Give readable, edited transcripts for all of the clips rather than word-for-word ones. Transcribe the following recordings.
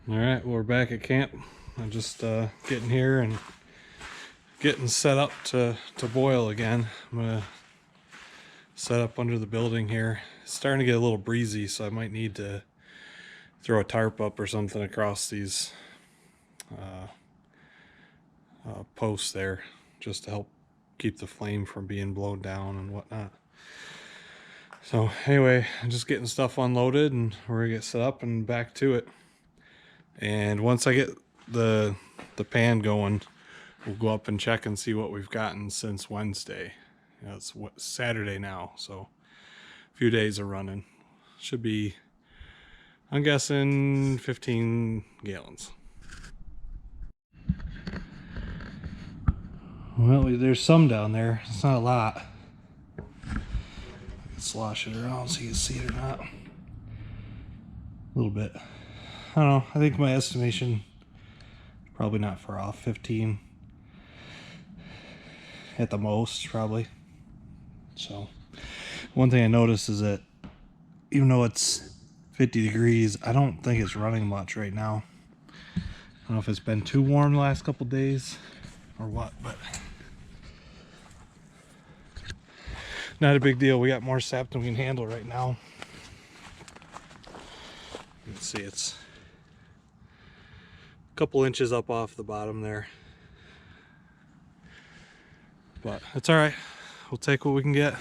All right, well, we're back at camp. I'm just getting here and getting set up to boil again. I'm gonna set up under the building here. It's starting to get a little breezy, so I might need to throw a tarp up or something across these posts there, just to help keep the flame from being blown down and whatnot. So anyway, I'm just getting stuff unloaded and we're gonna get set up and back to it. And once I get the pan going, we'll go up and check and see what we've gotten since Wednesday. You know, it's Saturday now, so a few days are running. Should be, I'm guessing, 15 gallons. Well, there's some down there. It's not a lot. I can slosh it around so you can see it or not. A little bit. I don't know. I think my estimation, probably not far off. 15 at the most, probably. So one thing I noticed is that even though it's 50 degrees, I don't think it's running much right now. I don't know if it's been too warm the last couple days or what, but not a big deal. We got more sap than we can handle right now. You can see it's a couple inches up off the bottom there, but it's all right. We'll take what we can get.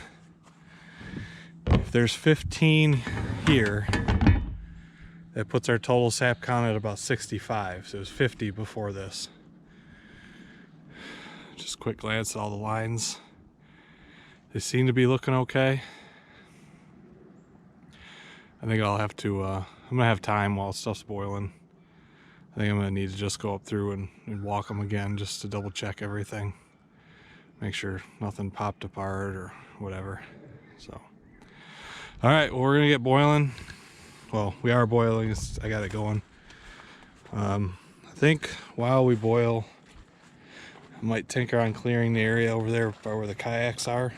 If there's 15 here, that puts our total sap count at about 65. So it was 50 before this. Just quick glance at all the lines. They seem to be looking okay. I think I'll have to, I'm gonna have time while stuff's boiling. I think I'm gonna need to just go up through and walk them again just to double check everything. Make sure nothing popped apart or whatever. So, all right, well, we're gonna get boiling. Well, we are boiling. I got it going. I think while we boil, I might tinker on clearing the area over there by where the kayaks are.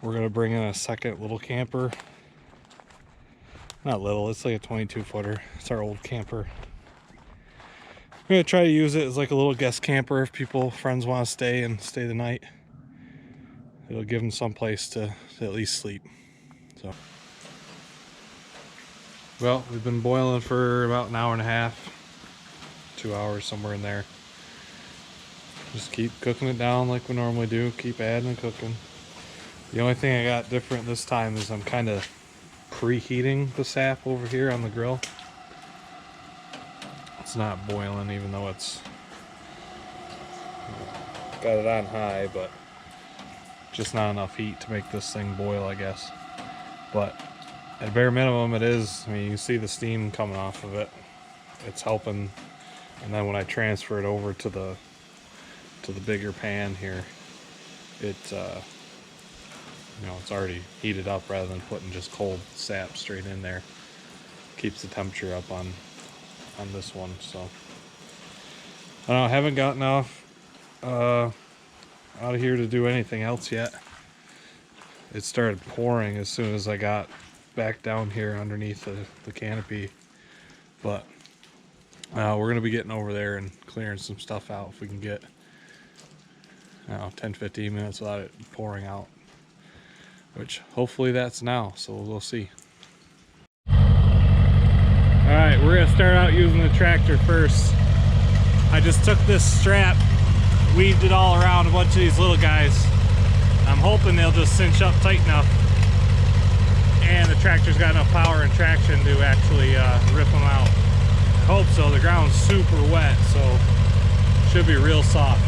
We're gonna bring in a second little camper. Not little, it's like a 22 footer. It's our old camper. I'm gonna try to use it as like a little guest camper if friends want to stay the night. It'll give them some place to at least sleep. So, well, we've been boiling for about an hour and a half, 2 hours, somewhere in there. Just keep cooking it down like we normally do. Keep adding and cooking. The only thing I got different this time is I'm kind of preheating the sap over here on the grill. It's not boiling even though it's got it on high, but just not enough heat to make this thing boil, I guess. But at bare minimum it is. I mean, you can see the steam coming off of it. It's helping. And then when I transfer it over to the bigger pan here, it you know, it's already heated up rather than putting just cold sap straight in there. Keeps the temperature up on this one. So I don't know, I haven't gotten off out of here to do anything else yet. It started pouring as soon as I got back down here underneath the canopy, but we're gonna be getting over there and clearing some stuff out if we can get 10-15 minutes without it pouring out, which hopefully that's now, so we'll see. All right, we're gonna start out using the tractor first. I just took this strap, weaved it all around a bunch of these little guys. I'm hoping they'll just cinch up tight enough and the tractor's got enough power and traction to actually rip them out. I hope so. The ground's super wet, so should be real soft.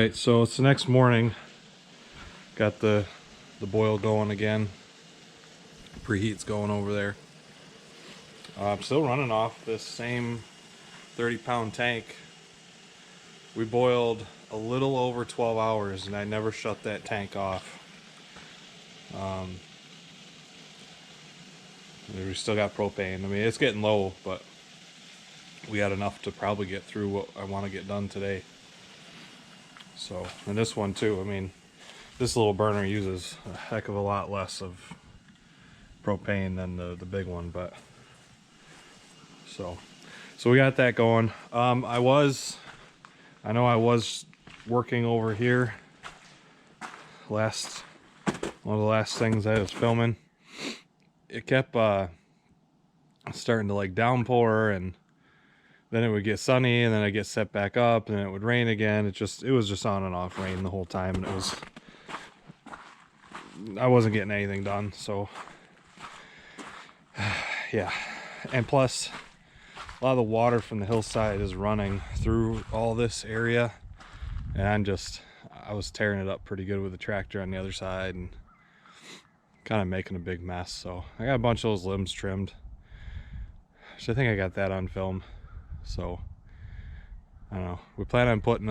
right, so it's the next morning. Got the boil going again. Preheat's going over there. I'm still running off this same 30-pound tank. We boiled a little over 12 hours and I never shut that tank off. We still got propane. I mean, it's getting low, but we got enough to probably get through what I want to get done today. So, and this one too, I mean, this little burner uses a heck of a lot less of propane than the big one, but so we got that going. I know I was working over here one of the last things I was filming. It kept starting to like downpour, and then it would get sunny, and then it get set back up, and it would rain again. It was just on and off rain the whole time, and I wasn't getting anything done. So yeah, and plus a lot of the water from the hillside is running through all this area, and I was tearing it up pretty good with the tractor on the other side and kind of making a big mess. So I got a bunch of those limbs trimmed, which I think I got that on film. So I don't know, we plan on putting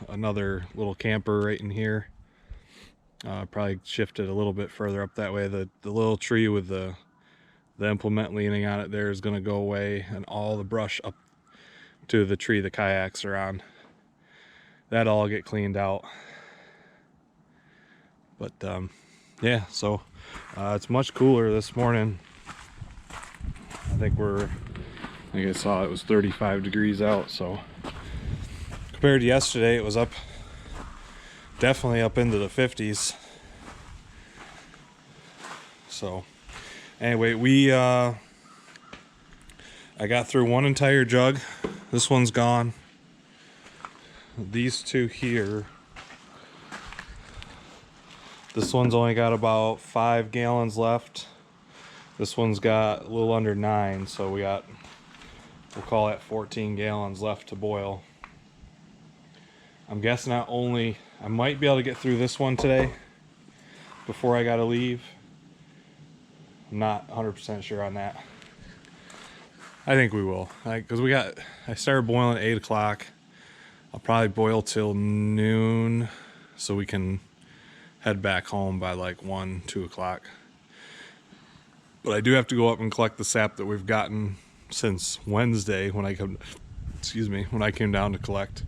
another little camper right in here. Probably shift it a little bit further up that way. The little tree with the implement leaning on it there is going to go away, and all the brush up to the tree the kayaks are on, that'll all get cleaned out. But yeah, so it's much cooler this morning. I think I saw it was 35 degrees out, so compared to yesterday it was definitely up into the 50s. So anyway, I got through one entire jug. This one's gone. These two here, this one's only got about 5 gallons left. This one's got a little under 9, so we'll call it 14 gallons left to boil. I'm guessing I might be able to get through this one today before I gotta leave. I'm not 100% sure on that. I think we will, because I started boiling at 8 o'clock. I'll probably boil till noon so we can head back home by like 1, 2 o'clock. But I do have to go up and collect the sap that we've gotten since Wednesday when I came down to collect.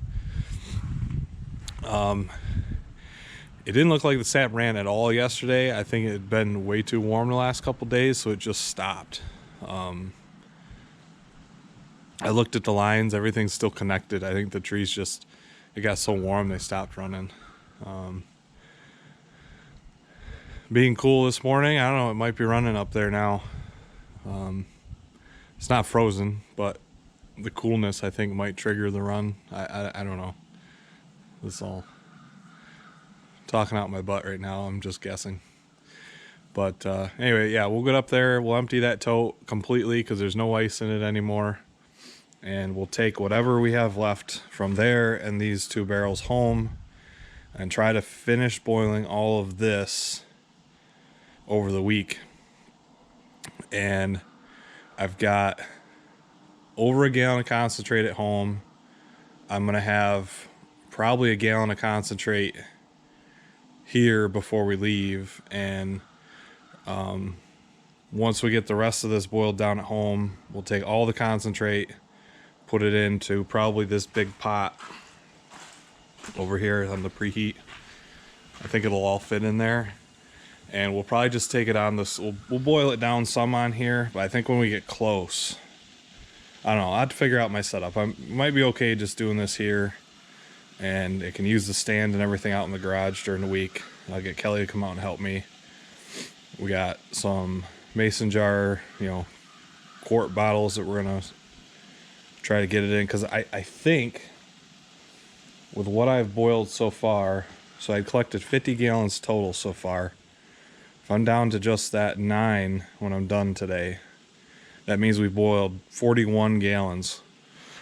It didn't look like the sap ran at all yesterday. I think it had been way too warm the last couple days, so it just stopped. I looked at the lines, everything's still connected. I think the trees it got so warm they stopped running. Being cool this morning, I don't know, it might be running up there now. It's not frozen, but the coolness I think might trigger the run. I don't know. This all talking out my butt right now. I'm just guessing. But anyway, yeah, we'll get up there. We'll empty that tote completely because there's no ice in it anymore. And we'll take whatever we have left from there and these 2 barrels home and try to finish boiling all of this over the week. And I've got over a gallon of concentrate at home. I'm going to have probably a gallon of concentrate here before we leave, and once we get the rest of this boiled down at home, we'll take all the concentrate, put it into probably this big pot over here on the preheat. I think it'll all fit in there, and we'll probably just take it on this. We'll boil it down some on here, but I think when we get close, I don't know, I'll have to figure out my setup. I might be okay just doing this here, and it can use the stand and everything out in the garage during the week. I'll get Kelly to come out and help me. We got some mason jar, quart bottles that we're gonna try to get it in, because I think with what I've boiled so far, so I collected 50 gallons total so far. If I'm down to just that 9 when I'm done today, that means we boiled 41 gallons.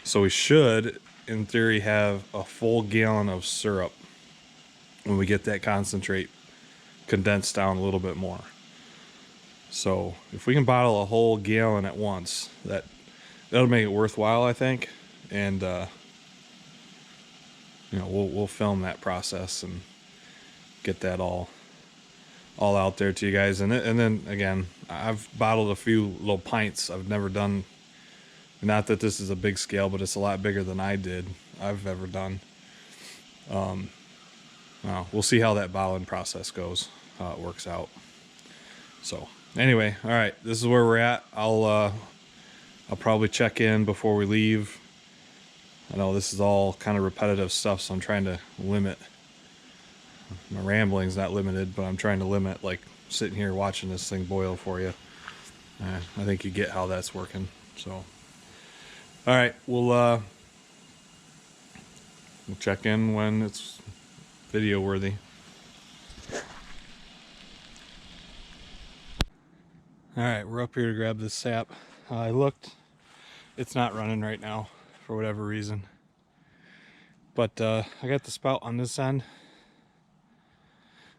So we should, in theory, have a full gallon of syrup when we get that concentrate condensed down a little bit more. So if we can bottle a whole gallon at once, that'll make it worthwhile, I think. And you know, we'll film that process and get that all out there to you guys. And then again, I've bottled a few little pints. I've never done, not that this is a big scale, but it's a lot bigger than I've ever done. Well, we'll see how that bottling process goes, how it works out. So anyway, all right, this is where we're at. I'll probably check in before we leave. I know this is all kind of repetitive stuff, so I'm trying to limit. My rambling's not limited, but I'm trying to limit, like, sitting here watching this thing boil for you. I think you get how that's working. So, all right, we'll check in when it's video worthy. All right, we're up here to grab this sap. I looked, it's not running right now for whatever reason, but I got the spout on this end.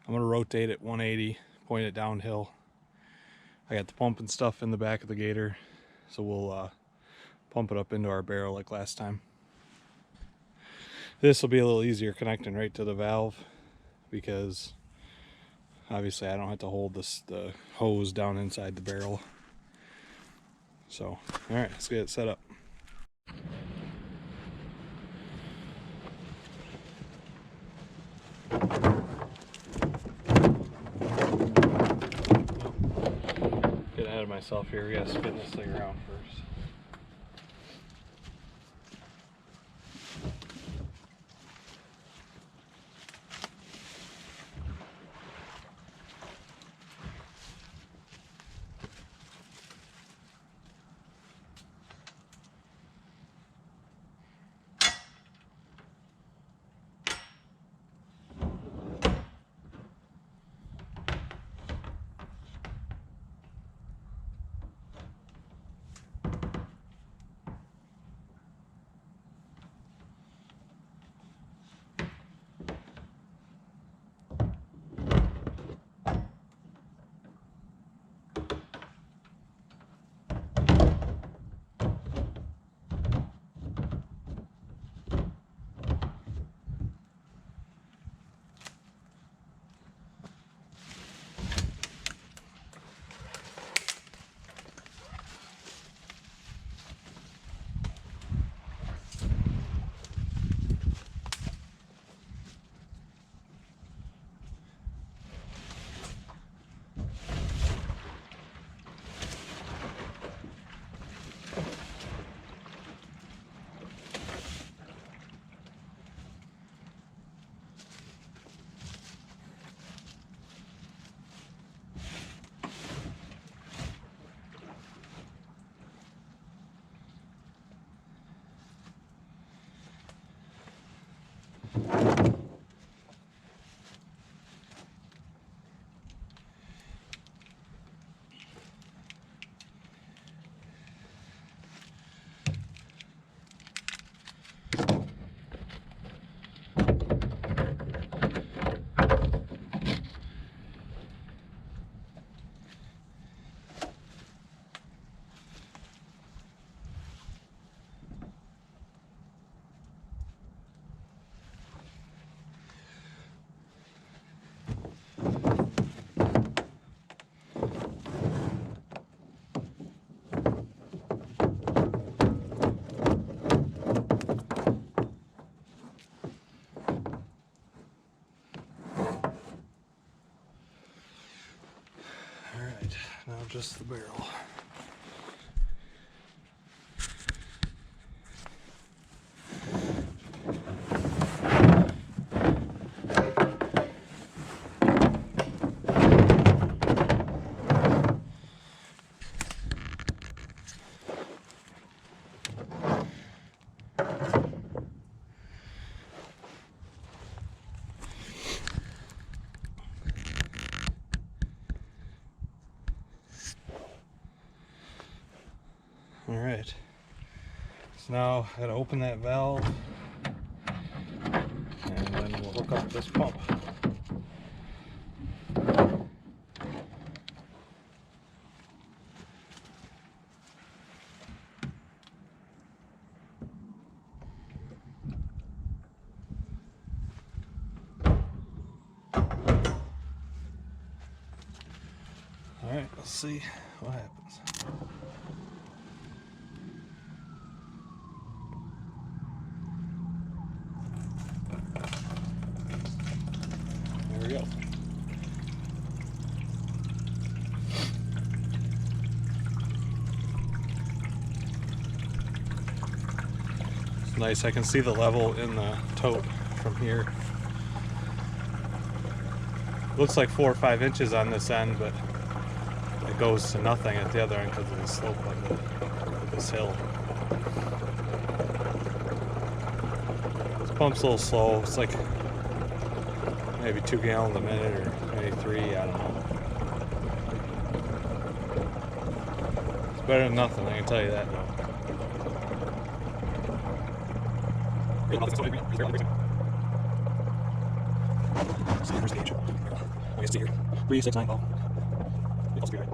I'm gonna rotate it 180, point it downhill. I got the pump and stuff in the back of the Gator, so we'll pump it up into our barrel like last time. This will be a little easier connecting right to the valve, because obviously I don't have to hold the hose down inside the barrel. So, all right, let's get it set up. Get ahead of myself here. We gotta spin this thing around first. Now just the barrel. All right, so now I gotta open that valve, and then we'll hook cover this pump. Alright, let's see what happens. There we go. It's nice, I can see the level in the tote from here. Looks like 4 or 5 inches on this end, but it goes to nothing at the other end because of the slope of this hill. This pump's a little slow. It's like maybe 2 gallons a minute or maybe 3, I don't know. It's better than nothing, I can tell you that though. See, here's the gauge. I can see here. 369. Oh. It must be right.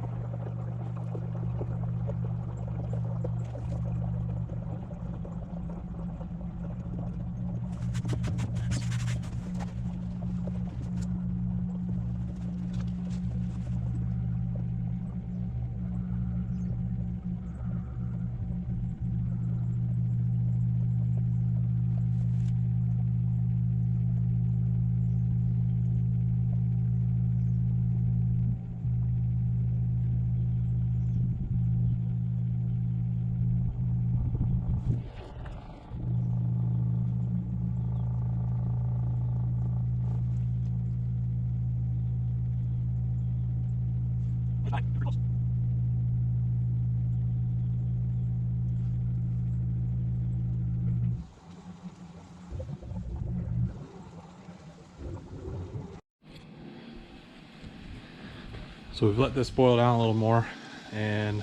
So we've let this boil down a little more, and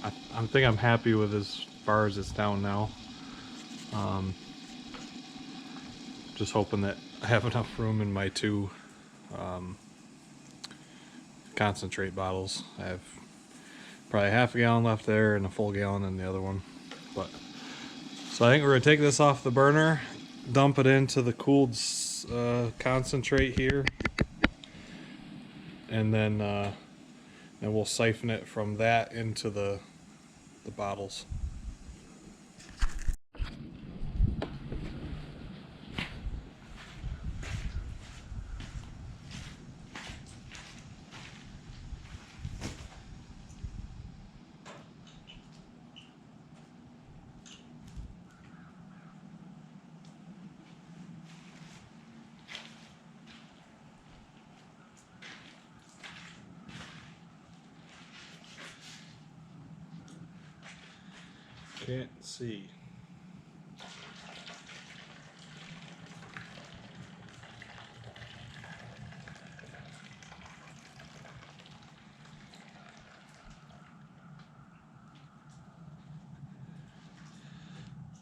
I think I'm happy with as far as it's down now. Just hoping that I have enough room in my 2 concentrate bottles. I have probably half a gallon left there and a full gallon in the other one. But so I think we're gonna take this off the burner, dump it into the cooled concentrate here, and then we'll siphon it from that into the bottles. Can't see.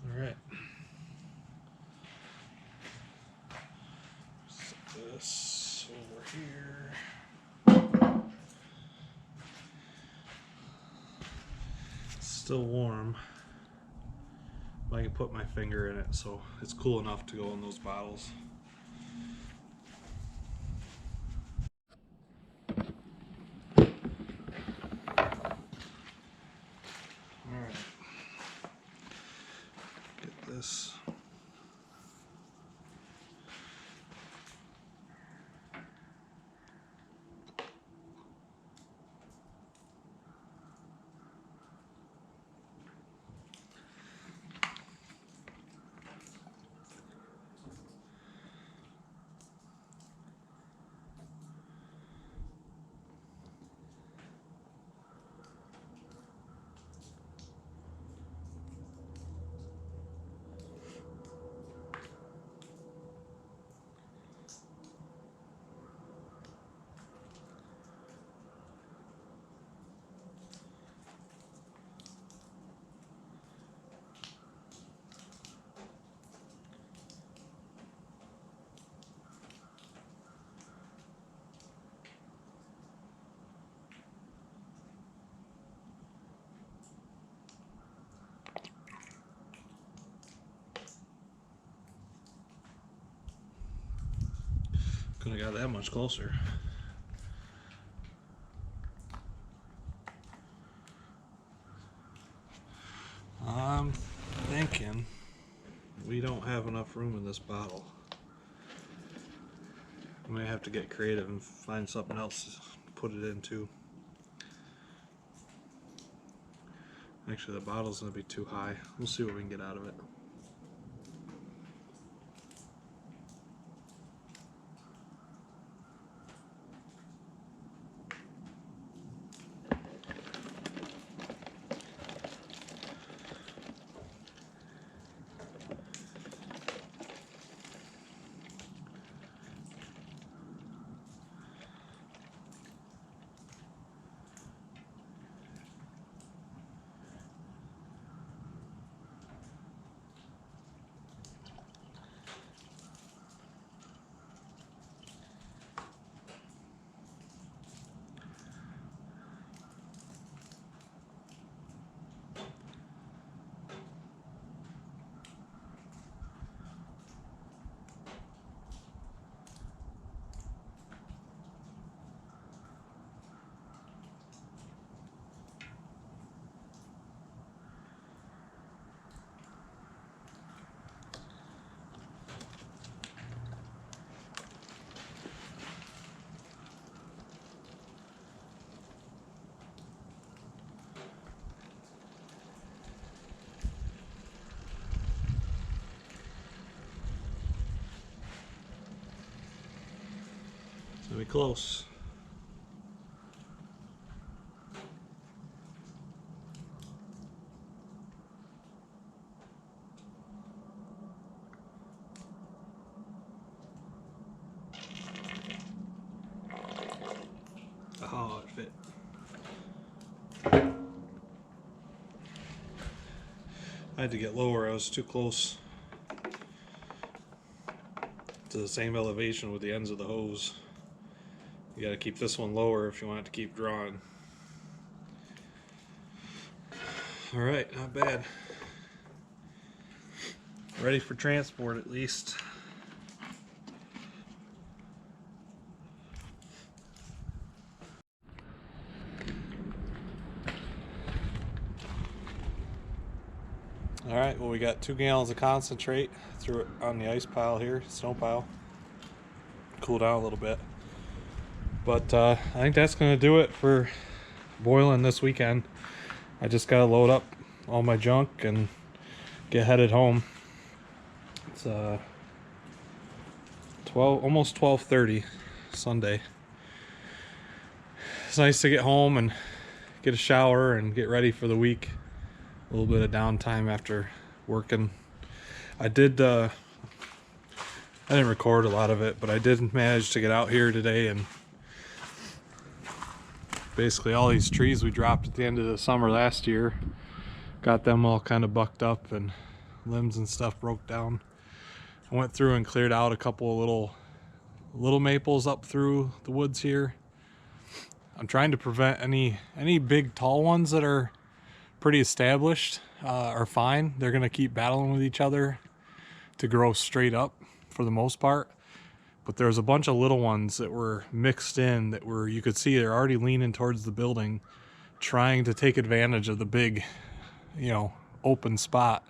All right. Set this over here. It's still warm. I can put my finger in it, so it's cool enough to go in those bottles. Alright. Get this. Could have got that much closer. I'm thinking we don't have enough room in this bottle. We may have to get creative and find something else to put it into. Actually, the bottle's going to be too high. We'll see what we can get out of it. It's gonna be close. Oh, it fit. I had to get lower. I was too close to the same elevation with the ends of the hose. You got to keep this one lower if you want it to keep drawing. All right, not bad. Ready for transport at least. All right, well, we got 2 gallons of concentrate. Threw it on the ice pile here, snow pile. Cool down a little bit. But I think that's going to do it for boiling this weekend. I just got to load up all my junk and get headed home. It's almost 12:30 Sunday. It's nice to get home and get a shower and get ready for the week. A little bit of downtime after working. I didn't record a lot of it, but I did manage to get out here today, and basically all these trees we dropped at the end of the summer last year, got them all kind of bucked up and limbs and stuff broke down. I went through and cleared out a couple of little maples up through the woods here. I'm trying to prevent any big tall ones that are pretty established are fine. They're gonna keep battling with each other to grow straight up for the most part. But there's a bunch of little ones that were mixed in that were, you could see they're already leaning towards the building, trying to take advantage of the big, open spot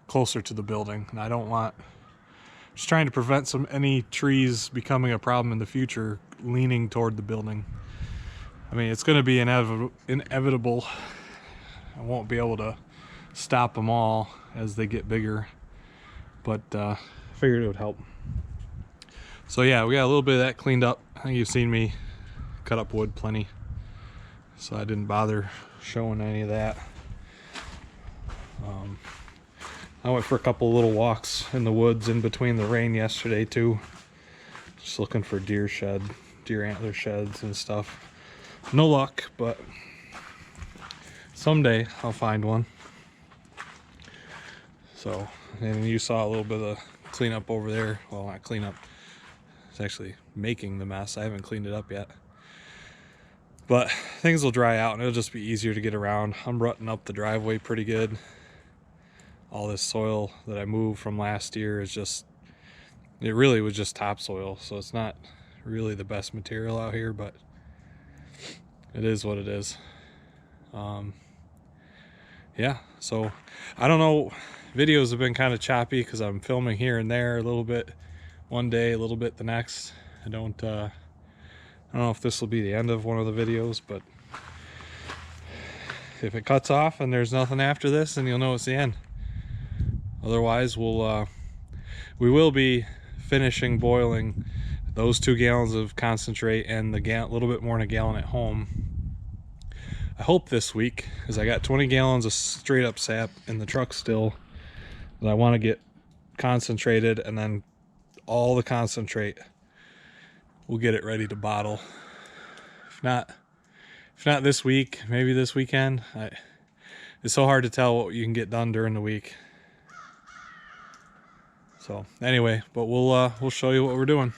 closer to the building. And I don't want, just trying to prevent any trees becoming a problem in the future leaning toward the building. I mean, it's going to be inevitable. I won't be able to stop them all as they get bigger, but I figured it would help. So yeah, we got a little bit of that cleaned up. I think you've seen me cut up wood plenty, so I didn't bother showing any of that. I went for a couple little walks in the woods in between the rain yesterday too, just looking for deer antler sheds and stuff. No luck, but someday I'll find one. So, and you saw a little bit of cleanup over there. Well, not cleanup, it's actually making the mess. I haven't cleaned it up yet, but things will dry out and it'll just be easier to get around. I'm rutting up the driveway pretty good. All this soil that I moved from last year is just, it really was just topsoil, so it's not really the best material out here, but it is what it is. Yeah, so I don't know, videos have been kind of choppy because I'm filming here and there, a little bit one day, a little bit the next. I don't know if this will be the end of one of the videos, but if it cuts off and there's nothing after this, then you'll know it's the end. Otherwise, we will be finishing boiling those 2 gallons of concentrate and the little bit more than a gallon at home. I hope this week, because I got 20 gallons of straight up sap in the truck still that I want to get concentrated, and then all the concentrate, we'll get it ready to bottle. If not this week, maybe this weekend. It's so hard to tell what you can get done during the week. So anyway, but we'll show you what we're doing.